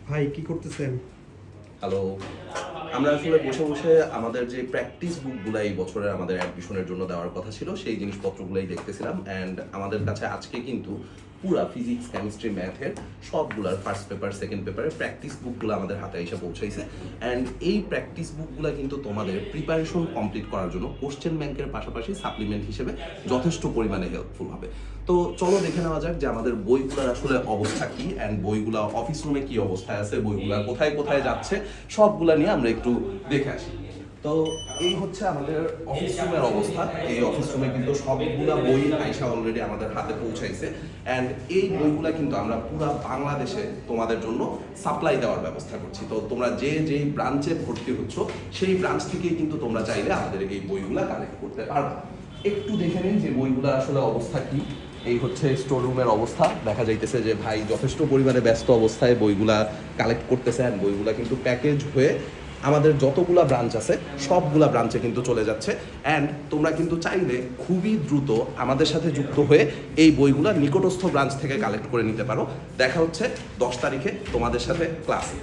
ভাই কি করতেছেন? হ্যালো। আমরা আসলে বসে বসে আমাদের যে প্র্যাকটিস বুকগুলো এই বছরের আমাদের অ্যাডমিশনের জন্য দেওয়ার কথা ছিল সেই জিনিসপত্রগুলোই দেখতেছিলাম। অ্যান্ড আমাদের কাছে আজকে কিন্তু পুরা ফিজিক্স কেমিস্ট্রি ম্যাথের সবগুলার ফার্স্ট পেপার সেকেন্ড পেপারের প্র্যাকটিস বুকগুলো আমাদের হাতে এসে পৌঁছাইছে। অ্যান্ড এই প্র্যাকটিস বুকগুলো কিন্তু তোমাদের প্রিপারেশন কমপ্লিট করার জন্য কোশ্চেন ব্যাংকের পাশাপাশি সাপ্লিমেন্ট হিসেবে যথেষ্ট পরিমাণে হেল্পফুল হবে। তো চলো দেখে নেওয়া যাক যে আমাদের বইগুলোর আসলে অবস্থা কি, অ্যান্ড বইগুলা অফিস রুমে কি অবস্থায় আছে, বইগুলা কোথায় কোথায় যাচ্ছে, সবগুলা নিয়ে আমরা একটু দেখে আসি। তো এই হচ্ছে আমাদের অফিস রুমের অবস্থা। এই অফিস রুমে কিন্তু সবগুলা বই আইসা অলরেডি আমাদের হাতে পৌঁছাইছে। অ্যান্ড এই বইগুলা কিন্তু আমরা পুরো বাংলাদেশে তোমাদের জন্য সাপ্লাই দেওয়ার ব্যবস্থা করছি। তো তোমরা যে যেই ব্রাঞ্চে ভর্তি হচ্ছ সেই ব্রাঞ্চ থেকেই কিন্তু তোমরা চাইলে আমাদের এই বইগুলা কালেক্ট করতে পারবে। একটু দেখে নিন যে বইগুলো আসলে অবস্থা কি। এই হচ্ছে স্টোর রুমের অবস্থা। দেখা যাইতেছে যে ভাই যথেষ্ট পরিমাণে ব্যস্ত অবস্থায় বইগুলা কালেক্ট করতেছে। অ্যান্ড বইগুলা কিন্তু প্যাকেজ হয়ে আমাদের যতগুলা ব্রাঞ্চ আছে সবগুলা ব্রাঞ্চে কিন্তু চলে যাচ্ছে। অ্যান্ড তোমরা কিন্তু চাইলে খুবই দ্রুত আমাদের সাথে যুক্ত হয়ে এই বইগুলা নিকটস্থ ব্রাঞ্চ থেকে কালেক্ট করে নিতে পারো। দেখা হচ্ছে 10 তারিখে তোমাদের সাথে ক্লাসে।